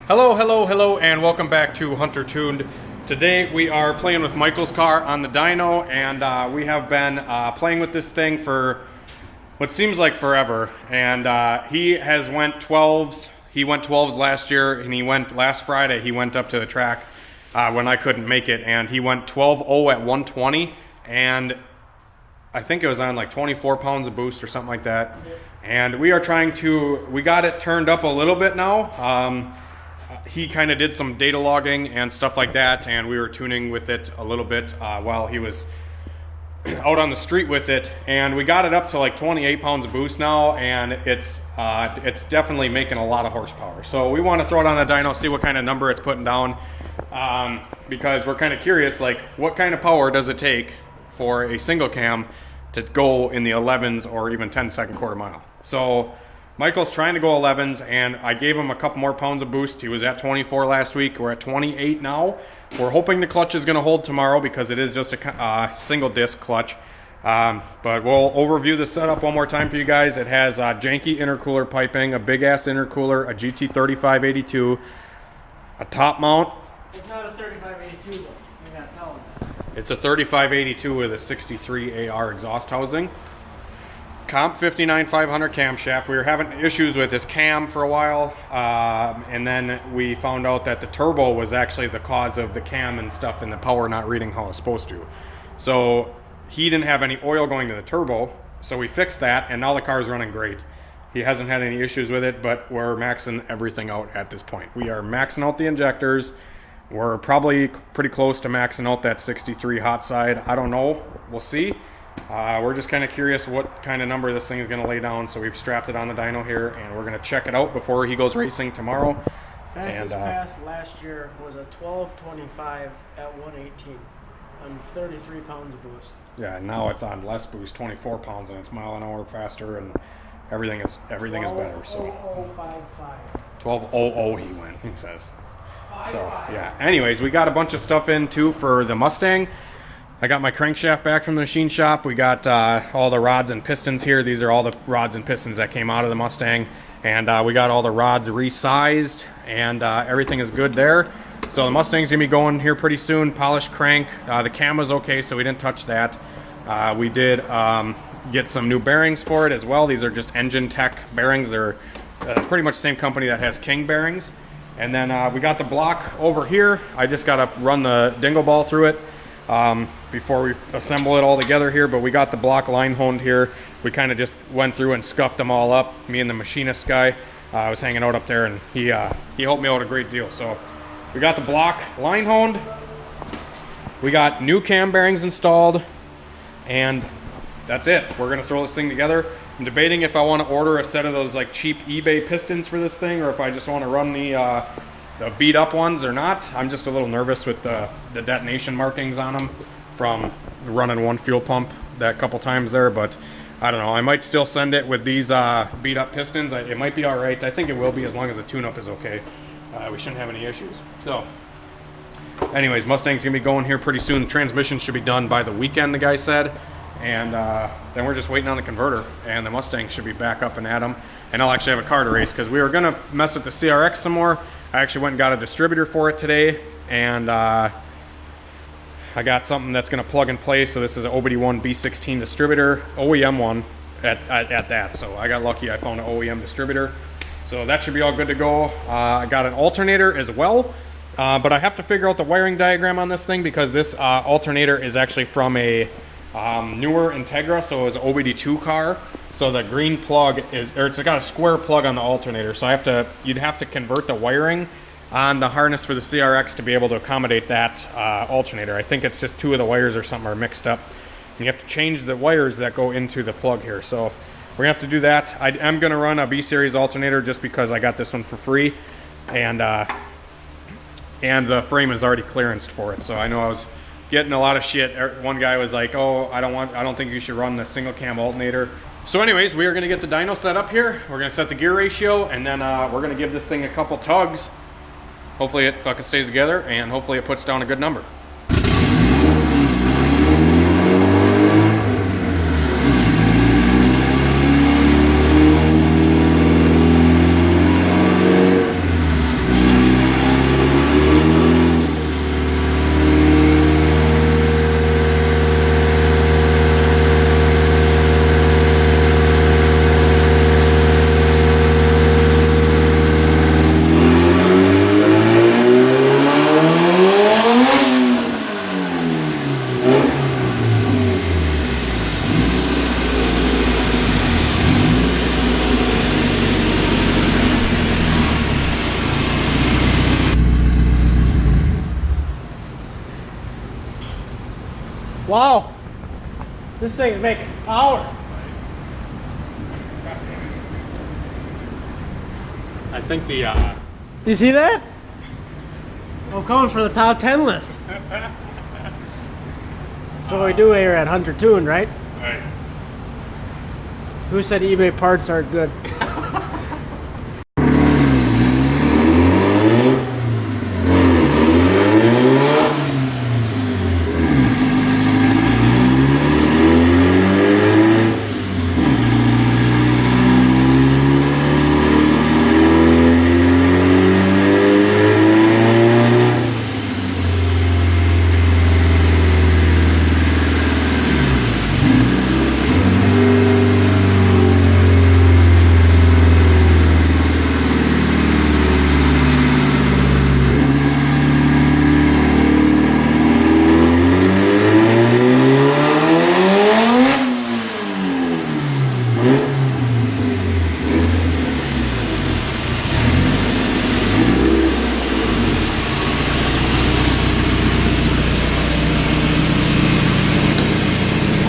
Hello, and welcome back to HunterTuned. Today we are playing with Michael's car on the dyno, and we have been playing with this thing for what seems like forever. And he has went 12s. He went 12s last year, and he went last Friday. He went up to the track when I couldn't make it, and he went 12.0 at 120, and I think it was on like 24 pounds of boost or something like that. And we are trying to, we got it turned up a little bit now. He kind of did some data logging and stuff like that, and we were tuning with it a little bit while he was out on the street with it, and we got it up to like 28 pounds of boost now, and it's definitely making a lot of horsepower. So we want to throw it on the dyno, see what kind of number it's putting down, because we're kind of curious, like what kind of power does it take for a single cam to go in the 11s or even 10-second quarter mile. So Michael's trying to go 11s, and I gave him a couple more pounds of boost. He was at 24 last week. We're at 28 now. We're hoping the clutch is going to hold tomorrow because it is just a single disc clutch. But we'll overview the setup one more time for you guys. It has janky intercooler piping, a big ass intercooler, a GT3582, a top mount. It's not a 3582 though. You're not telling that. It's a 3582 with a 63 AR exhaust housing. Comp 59500 camshaft. We were having issues with his cam for a while, and then we found out that the turbo was actually the cause of the cam and stuff, and the power not reading how it's supposed to. So he didn't have any oil going to the turbo, so we fixed that, and now the car's running great. He hasn't had any issues with it, but we're maxing everything out at this point. We are maxing out the injectors. We're probably pretty close to maxing out that 63 hot side. I don't know. We'll see. We're just kind of curious what kind of number this thing is going to lay down, so we've strapped it on the dyno here, and we're going to check it out before he goes racing tomorrow. Fastest pass last year was a 12.25 at 118 on 33 pounds of boost. Yeah, now it's on less boost, 24 pounds, and it's mile an hour faster, and everything is better. So 12.00 he went, he says. So yeah. Anyways, we got a bunch of stuff in too for the Mustang. I got my crankshaft back from the machine shop. We got all the rods and pistons here. These are all the rods and pistons that came out of the Mustang. And we got all the rods resized, and everything is good there. So the Mustang's going to be going here pretty soon. Polished crank. The cam was okay, so we didn't touch that. We did get some new bearings for it as well. These are just Engine Tech bearings. They're pretty much the same company that has King bearings. And then we got the block over here. I just got to run the dingle ball through it before we assemble it all together here, but we got the block line honed here. We kind of just went through and scuffed them all up. Me and the machinist guy was hanging out up there, and he helped me out a great deal. So we got the block line honed. We got new cam bearings installed, and that's it. We're gonna throw this thing together. I'm debating if I want to order a set of those like cheap eBay pistons for this thing, or if I just want to run the beat up ones or not. I'm just a little nervous with the detonation markings on them from running one fuel pump that couple times there, but I don't know. I might still send it with these beat up pistons. It might be all right. I think it will be, as long as the tune-up is okay. We shouldn't have any issues. So anyways, Mustang's gonna be going here pretty soon. The transmission should be done by the weekend, the guy said, and then we're just waiting on the converter, and the Mustang should be back up and at 'em, and I'll actually have a car to race, because we were gonna mess with the CRX some more. I actually went and got a distributor for it today, and I got something that's going to plug and play. So this is an OBD1 B16 distributor, OEM one at that. So I got lucky, I found an OEM distributor. So that should be all good to go. I got an alternator as well, but I have to figure out the wiring diagram on this thing, because this alternator is actually from a newer Integra, so it was an OBD2 car. So the green plug it's got a square plug on the alternator. So you'd have to convert the wiring on the harness for the CRX to be able to accommodate that alternator. I think it's just two of the wires or something are mixed up. And you have to change the wires that go into the plug here. So we're gonna have to do that. I am gonna run a B-series alternator just because I got this one for free, and the frame is already clearanced for it. So I know I was getting a lot of shit. One guy was like, "Oh, I don't think you should run the single cam alternator." So anyways, we are gonna get the dyno set up here. We're gonna set the gear ratio, and then we're gonna give this thing a couple tugs. Hopefully it fucking stays together, and hopefully it puts down a good number. Wow. This thing's making power. I think the You see that? I'm coming for the top 10 list. So we do here at HunterTuned, right? right. Who said eBay parts aren't good?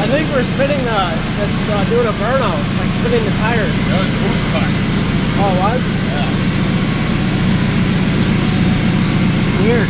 I think we're spinning doing a burnout, like spinning the tires. That was boost cut. Oh, it was? Yeah. Weird.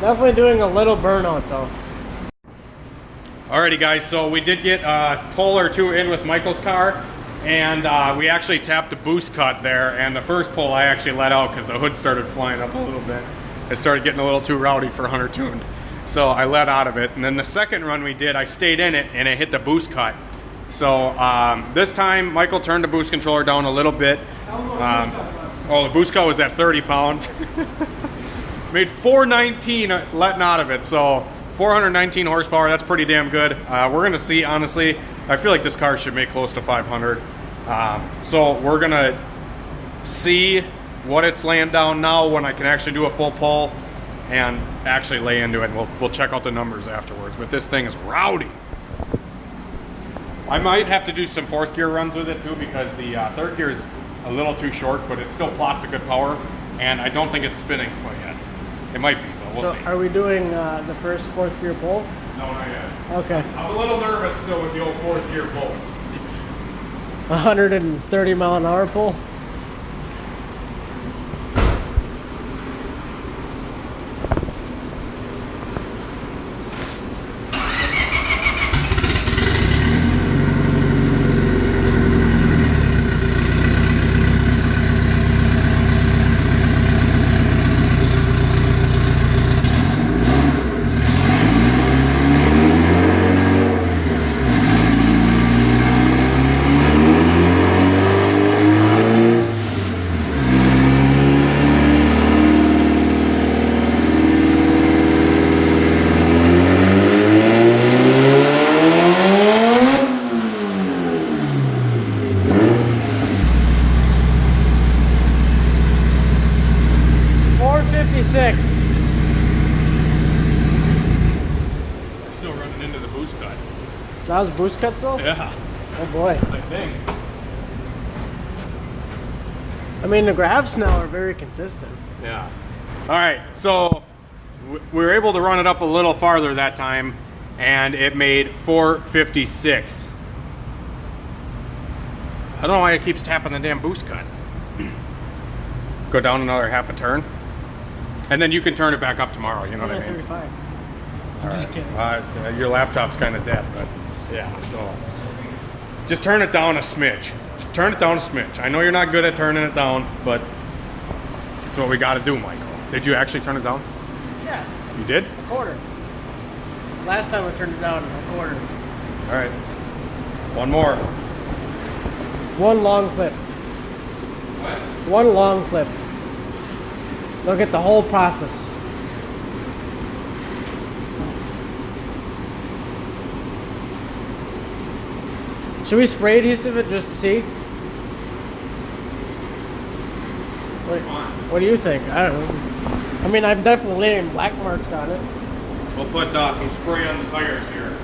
Definitely doing a little burnout though. Alrighty guys, so we did get a pull or two in with Michael's car, and we actually tapped the boost cut there, and the first pull I actually let out because the hood started flying up a little bit. It started getting a little too rowdy for HunterTuned. So I let out of it, and then the second run we did, I stayed in it and it hit the boost cut. So this time Michael turned the boost controller down a little bit. The boost cut was at 30 pounds. Made 419 letting out of it, so 419 horsepower, that's pretty damn good. We're gonna see, honestly, I feel like this car should make close to 500. So we're gonna see what it's laying down now when I can actually do a full pull and actually lay into it, and we'll check out the numbers afterwards. But this thing is rowdy. I might have to do some fourth gear runs with it too, because the third gear is a little too short, but it still plots a good power, and I don't think it's spinning quite yet. It might be, so we'll see. Are we doing the first fourth gear pull? No, not yet. Okay. I'm a little nervous still with the old fourth gear pull. 130 mile an hour pull? Still running into the boost cut. That was boost cut still? Yeah. Oh boy. I think. I mean, the graphs now are very consistent. Yeah. All right, so we were able to run it up a little farther that time, and it made 456. I don't know why it keeps tapping the damn boost cut. Go down another half a turn, and then you can turn it back up tomorrow. You know what I mean? 35. All Just right. kidding. Your laptop's kind of dead, but yeah. So just turn it down a smidge. Just turn it down a smidge. I know you're not good at turning it down, but it's what we got to do, Michael. Did you actually turn it down? Yeah. You did? A quarter. Last time I turned it down, a quarter. All right. One more. One long clip. What? One long clip. Look at the whole process. Should we spray adhesive it just to see? What do you think? I don't know. I mean, I'm definitely laying black marks on it. We'll put some spray on the tires here.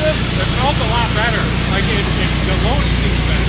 It felt a lot better. Like the load seems better.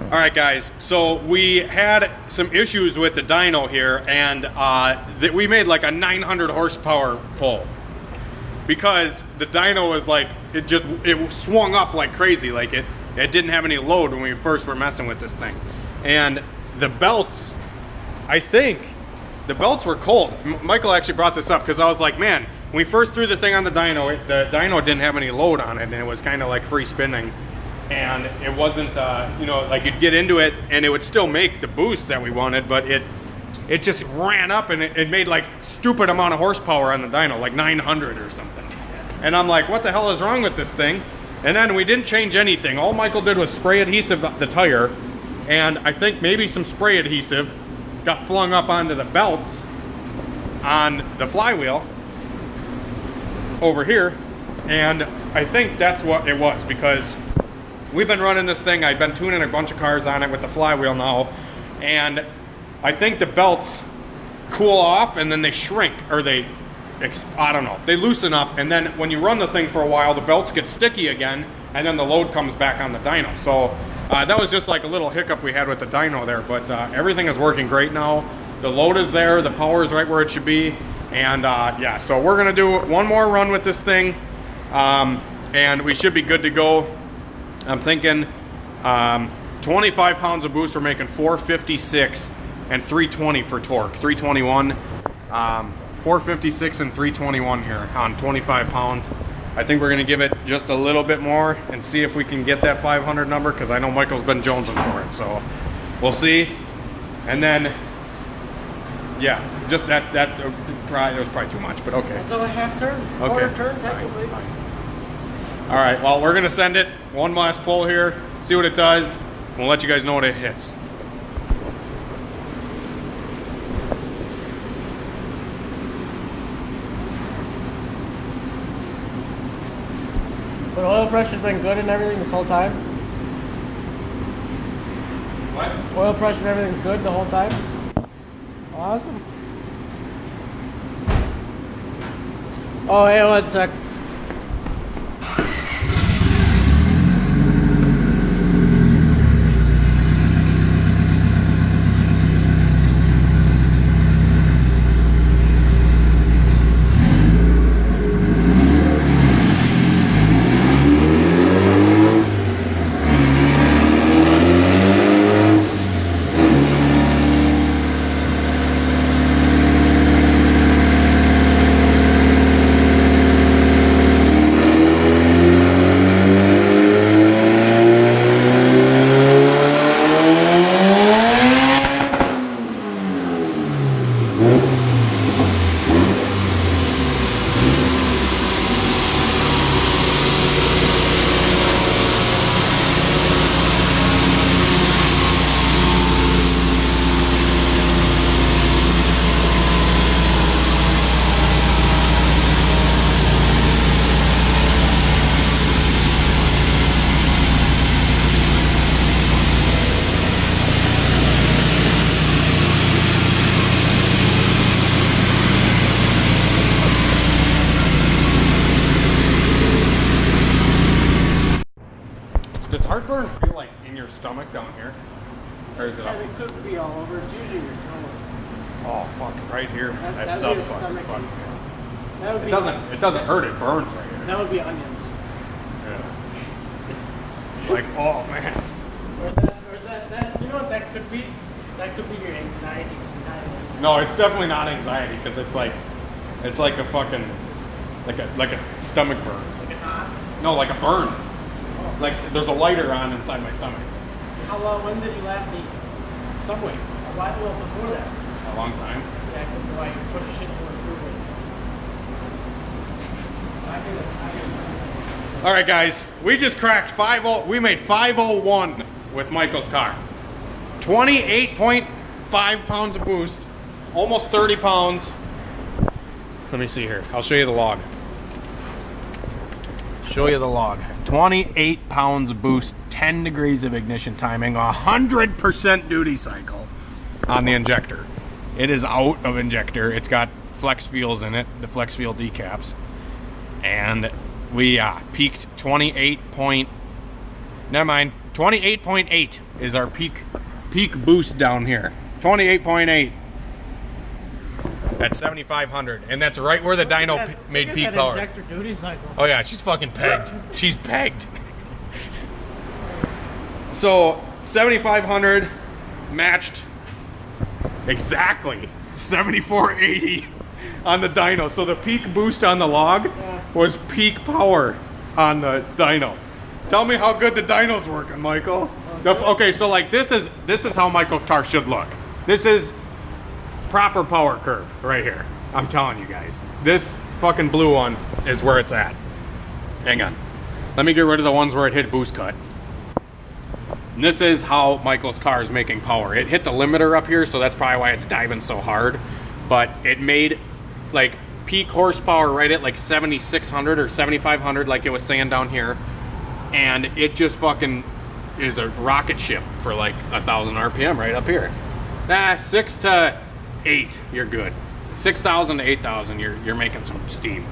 Alright guys, so we had some issues with the dyno here, and we made like a 900 horsepower pull because the dyno was like, it swung up like crazy. Like it didn't have any load when we first were messing with this thing. And the belts, I think the belts were cold. Michael actually brought this up because I was like, man, when we first threw the thing on the dyno didn't have any load on it, and it was kind of like free spinning. And it wasn't, you know, like you'd get into it and it would still make the boost that we wanted, but it just ran up and it made like stupid amount of horsepower on the dyno, like 900 or something. And I'm like, what the hell is wrong with this thing? And then we didn't change anything. All Michael did was spray adhesive the tire, and I think maybe some spray adhesive got flung up onto the belts on the flywheel over here. And I think that's what it was, because we've been running this thing. I've been tuning a bunch of cars on it with the flywheel now, and I think the belts cool off and then they shrink, or I don't know, they loosen up, and then when you run the thing for a while, the belts get sticky again, and then the load comes back on the dyno. So that was just like a little hiccup we had with the dyno there, but everything is working great now. The load is there, the power is right where it should be, and yeah, so we're gonna do one more run with this thing, and we should be good to go. I'm thinking 25 pounds of boost, we're making 456 and 320 for torque. 321, 456 and 321 here on 25 pounds. I think we're gonna give it just a little bit more and see if we can get that 500 number, because I know Michael's been jonesing for it. So we'll see. And then, yeah, just that was probably too much, but okay. It's a half turn, quarter turn technically. Fine. All right, well, we're gonna send it one last pull here, see what it does. We'll let you guys know what it hits. But oil pressure's been good and everything this whole time? What? Oil pressure and everything's good the whole time? Awesome. Oh, hey, 1 sec. heartburn feel like in your stomach down here? Or is it up? It could be all over. It's usually your stomach. Oh, fuck, right here. That That'd sub be a fucking stomach. fucking. That would be. It doesn't hurt. It burns right here. That would be onions. Yeah. Like, oh man. Or is that? You know what that could be? That could be your anxiety. No, it's definitely not anxiety because it's like a fucking like a stomach burn. Like a knot? No, like a burn. Oh. Like there's a lighter on inside my stomach. How long? When did you last eat Subway? A while before that. A long time. Yeah, I could like put a shit more food in. All right, guys, we just cracked 5-0. We made 501 with Michael's car. 28.5 pounds of boost, almost 30 pounds. Let me see here. I'll show you the log. Show you the log. 28 pounds of boost, 10 degrees of ignition timing, 100% duty cycle on the injector. It is out of injector. It's got flex fuels in it, the flex fuel decaps. And we peaked 28.8 is our peak boost down here. 28.8 at 7,500, and that's right where the dyno made peak power. Injector duty cycle. Oh yeah, she's fucking pegged. She's pegged. So 7,500 matched exactly 7,480 on the dyno. So the peak boost on the log was peak power on the dyno. Tell me how good the dyno's working, Michael. Okay, so like this is how Michael's car should look. This is proper power curve right here. I'm telling you guys. This fucking blue one is where it's at. Hang on. Let me get rid of the ones where it hit boost cut. And this is how Michael's car is making power. It hit the limiter up here, so that's probably why it's diving so hard. But it made like peak horsepower right at like 7,600 or 7,500 like it was saying down here. And it just fucking is a rocket ship for like 1,000 RPM right up here. 6 to 8, you're good. 6,000 to 8,000, you're making some steam.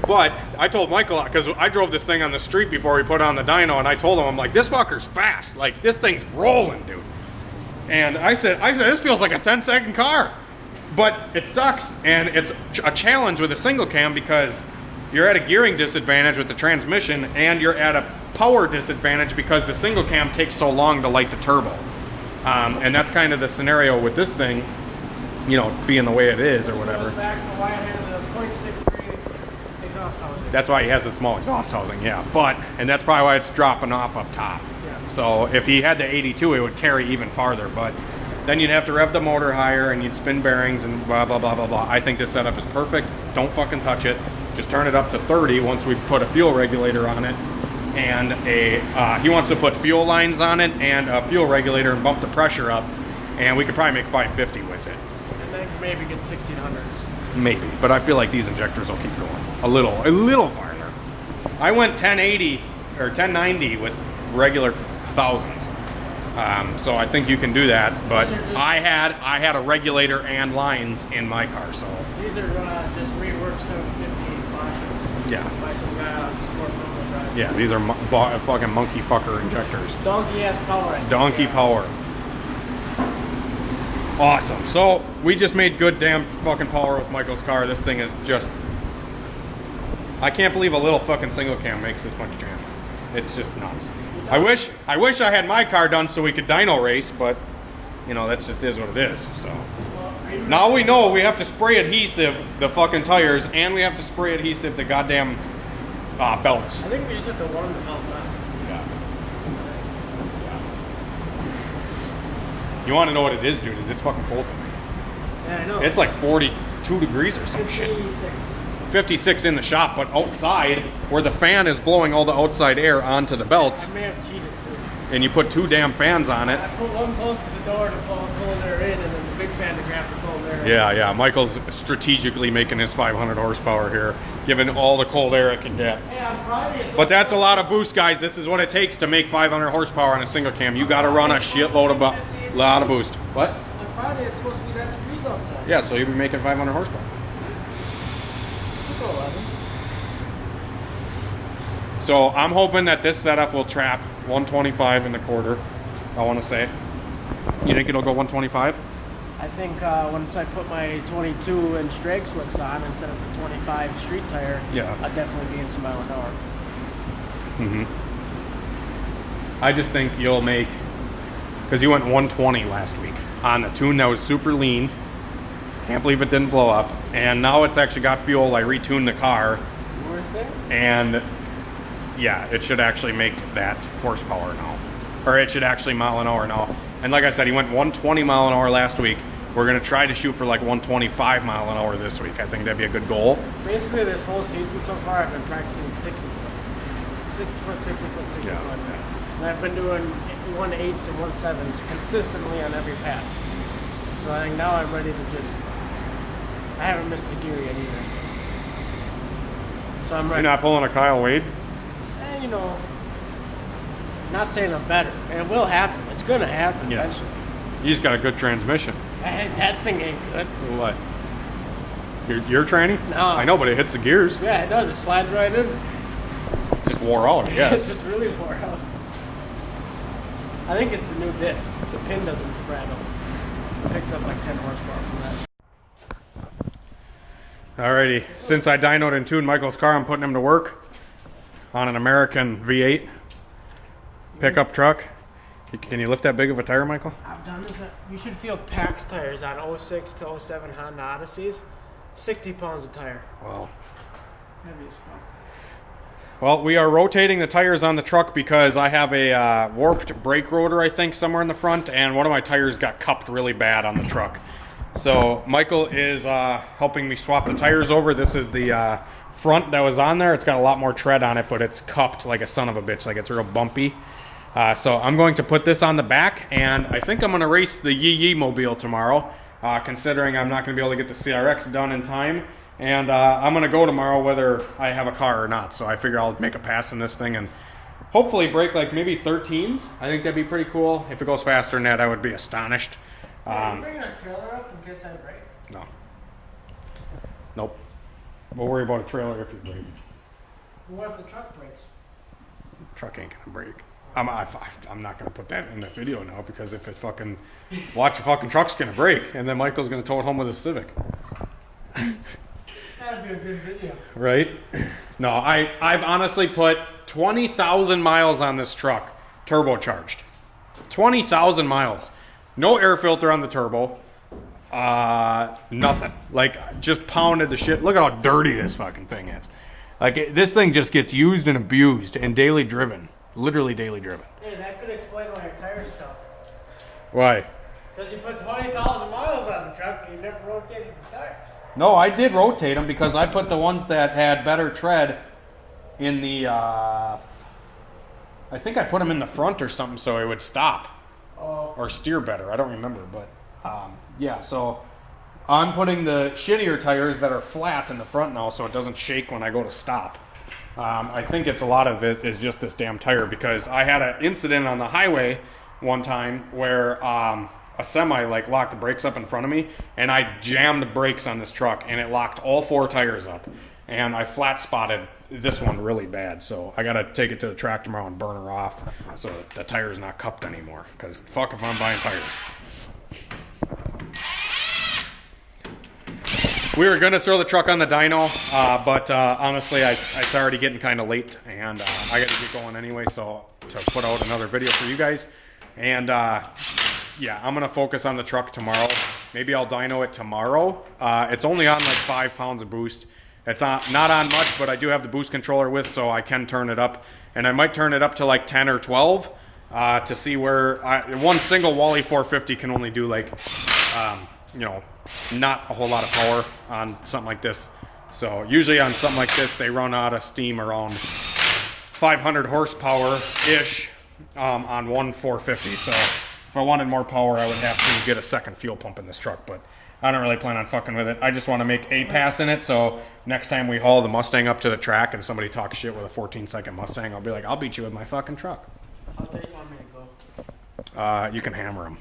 But I told Michael, because I drove this thing on the street before we put on the dyno, and I told him, I'm like, this fucker's fast. Like, this thing's rolling, dude. And I said, this feels like a 10-second car. But it sucks, and it's a challenge with a single cam because you're at a gearing disadvantage with the transmission, and you're at a power disadvantage because the single cam takes so long to light the turbo. And that's kind of the scenario with this thing, you know, being the way it is or whatever. Goes back to why it has a 0.63 exhaust housing. That's why he has the small exhaust housing, yeah. And that's probably why it's dropping off up top. Yeah. So if he had the 82, it would carry even farther, but then you'd have to rev the motor higher and you'd spin bearings and blah, blah, blah, blah, blah. I think this setup is perfect. Don't fucking touch it. Just turn it up to 30 once we put a fuel regulator on it. And he wants to put fuel lines on it and a fuel regulator and bump the pressure up. And we could probably make 550 with it. And then maybe get 1,600s. Maybe, but I feel like these injectors will keep going a little farther. I went 1080 or 1090 with regular thousands. So I think you can do that, but I had a regulator and lines in my car, so. These are just reworked 750 Bosch's. Yeah. By some guy on Sport Front-Wheel Drive. Yeah, these are fucking monkey fucker injectors. Donkey-ass power. Donkey power. Awesome. So we just made good damn fucking power with Michael's car. This thing is just, I can't believe a little fucking single cam makes this much jam. It's just nuts. I wish I had my car done so we could dyno race, but you know, that's just is what it is. So now we know we have to spray adhesive the fucking tires, and we have to spray adhesive the goddamn belts. I think we just have to warm the belts up. Yeah. You want to know what it is, dude? Is it's fucking cold tonight. Yeah, I know. It's like 42 degrees or some shit. 56 in the shop, but outside, where the fan is blowing all the outside air onto the belts, I may have cheated too. and you put 2 damn fans on it. I put one close to the door to pull cold air in, and then the big fan to grab the cold air. Yeah. Michael's strategically making his 500 horsepower here, giving all the cold air it can get. Hey, on Friday, But that's a lot of boost, guys. This is what it takes to make 500 horsepower on a single cam. You got to run a shitload of lot of boost. What? On Friday, it's supposed to be that degrees outside. Yeah, so you'll be making 500 horsepower. Should go 11s. So I'm hoping that this setup will trap 125 in the quarter, I want to say. You think it'll go 125? I think once I put my 22-inch drag slicks on instead of the 25 street tire, Yeah. I'll definitely be in some mile an hour. I just think you'll make, because you went 120 last week on the tune that was super lean. Can't believe it didn't blow up. And now it's actually got fuel. I retuned the car. Worth it? And yeah, it should actually make that horsepower now. Or it should actually mile an hour now. And like I said, he went 120 mile an hour last week. We're going to try to shoot for like 125 mile an hour this week. I think that'd be a good goal. Basically, this whole season so far, I've been practicing 60 foot. 60 foot, 60 foot, 60 Yeah. foot. And I've been doing 1/8s and 1/7s consistently on every pass. So I think now I'm ready to just, I haven't missed a gear yet either. So I'm ready. You're not pulling a Kyle Wade? And you know, not saying I'm better. It will happen. It's going to happen Yeah. eventually. You just got a good transmission. That thing ain't good. What? Your tranny? No. I know, but it hits the gears. Yeah, it does. It slides right in. It just wore out, I It's guess. just really wore out. I think it's the new diff. The pin doesn't rattle. It picks up like 10 horsepower from that. Alrighty, since I dynoed and tuned Michael's car, I'm putting him to work on an American V8 pickup truck. Can you lift that big of a tire, Michael? I've done this. You should feel Pax tires on 06 to 07 Honda Odysseys. 60 pounds a tire. Wow. Heavy as fuck. Well, we are rotating the tires on the truck because I have a warped brake rotor, I think, somewhere in the front, and one of my tires got cupped really bad on the truck. So Michael is helping me swap the tires over. This is the front that was on there. It's got a lot more tread on it, but it's cupped like a son of a bitch, like it's real bumpy. So I'm going to put this on the back, and I think I'm going to race the Yee Mobile tomorrow, considering I'm not going to be able to get the CRX done in time. And I'm going to go tomorrow whether I have a car or not. So I figure I'll make a pass in this thing and hopefully break like maybe 13s. I think that'd be pretty cool. If it goes faster than that, I would be astonished. Are you bringing a trailer up in case I break? No. Nope. We'll worry about a trailer if you break. What if the truck breaks? The truck ain't going to break. I'm not going to put that in the video now because if it fucking... Watch, the fucking truck's going to break. And then Michael's going to tow it home with his Civic. That'd be a good video. Right? No, I've honestly put 20,000 miles on this truck, turbocharged. 20,000 miles. No air filter on the turbo. Nothing. Like, just pounded the shit. Look at how dirty this fucking thing is. Like, this thing just gets used and abused and daily driven. Literally daily driven. Hey, that could explain why your tires tough. Why? Because you put 20,000 miles on the truck and you never rotated the tires. No, I did rotate them because I put the ones that had better tread in the, I think I put them in the front or something so it would stop. Oh. Or steer better. I don't remember, but yeah, so I'm putting the shittier tires that are flat in the front now so it doesn't shake when I go to stop. I think it's a lot of it is just this damn tire because I had an incident on the highway one time where a semi like locked the brakes up in front of me and I jammed the brakes on this truck and it locked all 4 tires up and I flat spotted this one really bad, so I gotta take it to the track tomorrow and burn her off so that the tire's not cupped anymore because fuck if I'm buying tires. We were gonna throw the truck on the dyno, but honestly it's already getting kind of late and I gotta get going anyway, so to put out another video for you guys. And yeah, I'm gonna focus on the truck tomorrow. Maybe I'll dyno it tomorrow. It's only on like 5 pounds of boost. It's not on much, but I do have the boost controller with, so I can turn it up. And I might turn it up to like 10 or 12 to see where one single Wally 450 can only do like, you know, not a whole lot of power on something like this. So usually on something like this, they run out of steam around 500 horsepower-ish on one 450. So if I wanted more power, I would have to get a second fuel pump in this truck, but I don't really plan on fucking with it. I just want to make a pass in it, so next time we haul the Mustang up to the track and somebody talks shit with a 14-second Mustang, I'll be like, I'll beat you with my fucking truck. How deep you want me to go? You can hammer them.